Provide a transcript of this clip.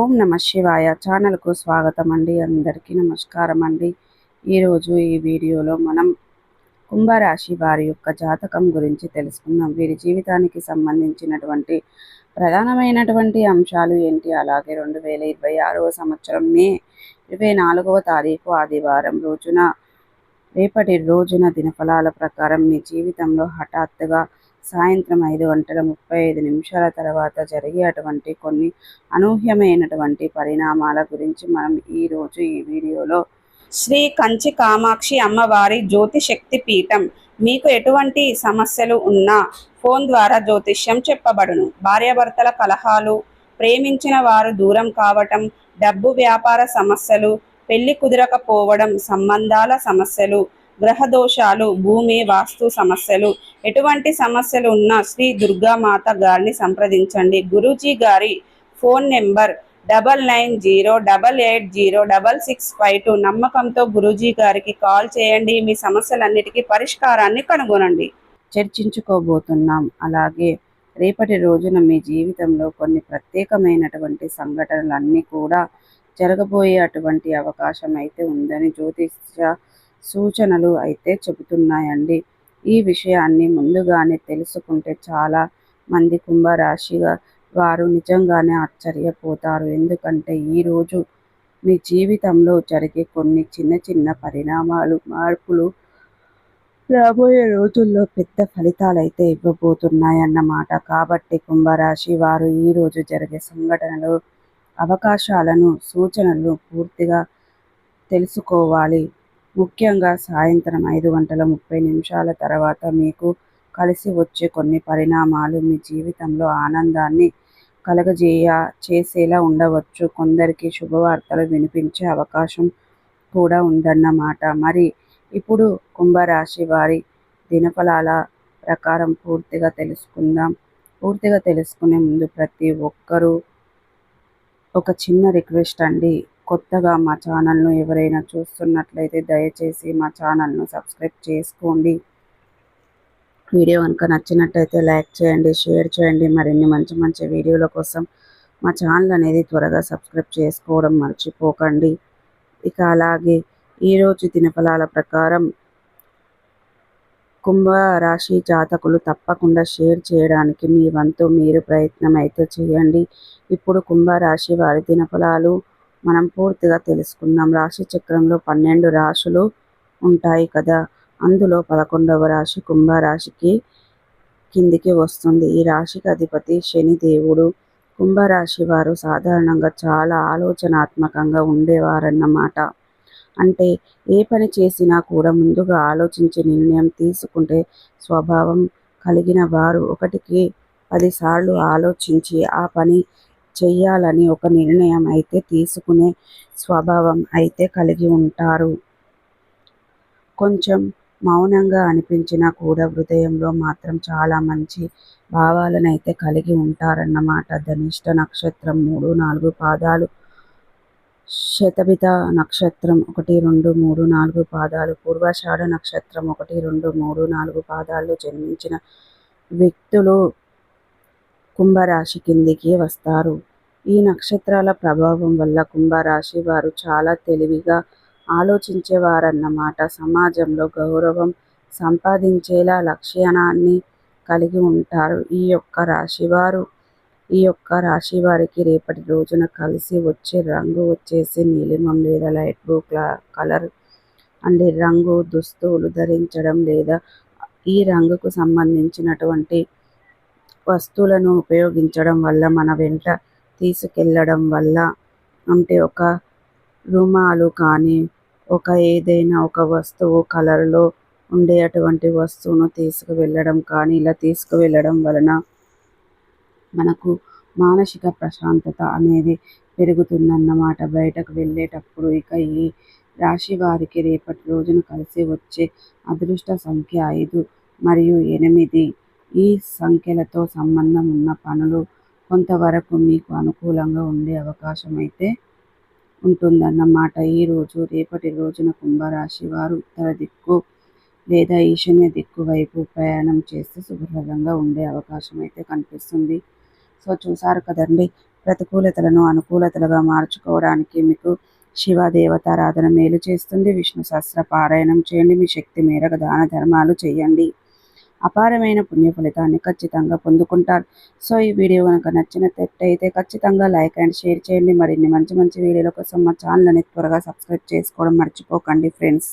ఓం నమ శివాయ ఛానల్కు స్వాగతం అండి. అందరికీ నమస్కారం అండి. ఈరోజు ఈ వీడియోలో మనం కుంభరాశి వారి యొక్క జాతకం గురించి తెలుసుకుందాం. వీరి జీవితానికి సంబంధించినటువంటి ప్రధానమైనటువంటి అంశాలు ఏంటి, అలాగే 2026వ సంవత్సరం మే 24వ తారీఖు ఆదివారం రోజున రేపటి రోజున దినఫలాల ప్రకారం మీ జీవితంలో హఠాత్తుగా సాయంత్రం 5:35 తర్వాత జరిగేటువంటి కొన్ని అనూహ్యమైనటువంటి పరిణామాల గురించి మనం ఈరోజు ఈ వీడియోలో శ్రీ కంచి కామాక్షి అమ్మవారి జ్యోతిశక్తి పీఠం. మీకు ఎటువంటి సమస్యలు ఉన్నా ఫోన్ ద్వారా జ్యోతిష్యం చెప్పబడును. భార్యాభర్తల కలహాలు, ప్రేమించిన వారు దూరం కావటం, డబ్బు వ్యాపార సమస్యలు, పెళ్లి కుదరకపోవడం, సంబంధాల సమస్యలు, గ్రహదోషాలు, భూమి వాస్తు సమస్యలు, ఎటువంటి సమస్యలు ఉన్నా శ్రీ దుర్గామాత గారిని సంప్రదించండి. గురూజీ గారి ఫోన్ నెంబర్ 9908806652. నమ్మకంతో గురూజీ గారికి కాల్ చేయండి. మీ సమస్యలన్నిటికీ పరిష్కారాన్ని కనుగొనండి. చర్చించుకోబోతున్నాం. అలాగే రేపటి రోజున మీ జీవితంలో కొన్ని ప్రత్యేకమైనటువంటి సంఘటనలన్నీ కూడా జరగబోయే అటువంటి అవకాశం అయితే ఉందని జ్యోతిష సూచనలు అయితే చెబుతున్నాయండి. ఈ విషయాన్ని ముందుగానే తెలుసుకుంటే చాలా మంది కుంభరాశిగా వారు నిజంగానే ఆశ్చర్యపోతారు. ఎందుకంటే ఈరోజు మీ జీవితంలో జరిగే కొన్ని చిన్న చిన్న పరిణామాలు, మార్పులు రాబోయే రోజుల్లో పెద్ద ఫలితాలైతే ఇవ్వబోతున్నాయన్నమాట. కాబట్టి కుంభరాశి వారు ఈరోజు జరిగే సంఘటనలు, అవకాశాలను, సూచనలు పూర్తిగా తెలుసుకోవాలి. ముఖ్యంగా సాయంత్రం 5:30 తర్వాత మీకు కలిసి వచ్చే కొన్ని పరిణామాలు మీ జీవితంలో ఆనందాన్ని చేసేలా ఉండవచ్చు. కొందరికి శుభవార్తలు వినిపించే అవకాశం కూడా ఉందన్నమాట. మరి ఇప్పుడు కుంభరాశి వారి దినఫలాల ప్రకారం పూర్తిగా తెలుసుకుందాం. పూర్తిగా తెలుసుకునే ముందు ప్రతి ఒక్కరూ ఒక చిన్న రిక్వెస్ట్ అండి. కొత్తగా మా ఛానల్ను ఎవరైనా చూస్తున్నట్లయితే దయచేసి మా ఛానల్ను సబ్స్క్రైబ్ చేసుకోండి. వీడియో కనుక నచ్చినట్టయితే లైక్ చేయండి, షేర్ చేయండి. మరిన్ని మంచి మంచి వీడియోల కోసం మా ఛానల్ అనేది త్వరగా సబ్స్క్రైబ్ చేసుకోవడం మర్చిపోకండి. ఇక అలాగే ఈరోజు దినఫలాల ప్రకారం కుంభరాశి జాతకులు తప్పకుండా షేర్ చేయడానికి మీ వంతు మీరు ప్రయత్నం అయితే చేయండి. ఇప్పుడు కుంభరాశి వారి దినఫలాలు మనం పూర్తిగా తెలుసుకుందాం. రాశి చక్రంలో 12 రాశులు ఉంటాయి కదా, అందులో 11వ రాశి కుంభరాశికి కిందికి వస్తుంది. ఈ రాశికి అధిపతి శని దేవుడు. కుంభరాశి వారు సాధారణంగా చాలా ఆలోచనాత్మకంగా ఉండేవారన్నమాట. అంటే ఏ పని చేసినా కూడా ముందుగా ఆలోచించి నిర్ణయం తీసుకుంటే స్వభావం కలిగిన వారు. 1కి 10 సార్లు ఆలోచించి ఆ పని చెయ్యాలని ఒక నిర్ణయం అయితే తీసుకునే స్వభావం అయితే కలిగి ఉంటారు. కొంచెం మౌనంగా అనిపించినా కూడా హృదయంలో మాత్రం చాలా మంచి భావాలను అయితే కలిగి ఉంటారన్నమాట. ధనిష్ట నక్షత్రం 3, 4 పాదాలు, శతభిత నక్షత్రం 1, 2, 3, 4 పాదాలు, పూర్వాషాఢ నక్షత్రం 1, 2, 3, 4 పాదాల్లో జన్మించిన వ్యక్తులు కుంభరాశి కిందికి వస్తారు. ఈ నక్షత్రాల ప్రభావం వల్ల కుంభరాశి వారు చాలా తెలివిగా ఆలోచించేవారన్నమాట. సమాజంలో గౌరవం సంపాదించేలా లక్ష్యాన్ని కలిగి ఉంటారు. ఈ యొక్క రాశి వారికి రేపటి రోజున కలిసి వచ్చే రంగు వచ్చేసి నీలిమం లేదా లైట్ బ్లూ కలర్ అండ్ రంగు దుస్తులు ధరించడం లేదా ఈ రంగుకు సంబంధించినటువంటి వస్తువులను ఉపయోగించడం వల్ల, మన వెంట తీసుకెళ్ళడం వల్ల, అంటే ఒక రుమాలు కానీ, ఏదైనా ఒక వస్తువు కలర్లో ఉండే అటువంటి వస్తువును తీసుకువెళ్ళడం కానీ, ఇలా తీసుకువెళ్ళడం వలన మనకు మానసిక ప్రశాంతత అనేది పెరుగుతుందన్నమాట బయటకు వెళ్ళేటప్పుడు. ఇక ఈ రాశి వారికి రేపటి రోజున కలిసి వచ్చే అదృష్ట సంఖ్య 5 మరియు 8. ఈ సంఖ్యలతో సంబంధం ఉన్న పనులు కొంతవరకు మీకు అనుకూలంగా ఉండే అవకాశం అయితే ఉంటుందన్నమాట. రేపటి రోజున కుంభరాశి వారు ఉత్తర దిక్కు లేదా ఈశాన్య దిక్కు వైపు ప్రయాణం చేస్తే శుభప్రదంగా ఉండే అవకాశం అయితే కనిపిస్తుంది. సో చూసారు కదండి, ప్రతికూలతలను అనుకూలతలుగా మార్చుకోవడానికి మీకు శివ దేవతారాధన మేలు చేస్తుంది. విష్ణు సహస్ర పారాయణం చేయండి. మీ శక్తి మేరకు దాన ధర్మాలు చేయండి. అపారమైన పుణ్య ఫలితాన్ని ఖచ్చితంగా పొందుకుంటారు. సో ఈ వీడియో కనుక నచ్చినట్లయితే ఖచ్చితంగా లైక్ అండ్ షేర్ చేయండి. మరిన్ని మంచి మంచి వీడియోల కోసం మా ఛానల్ని త్వరగా సబ్స్క్రైబ్ చేసుకోవడం మర్చిపోకండి ఫ్రెండ్స్.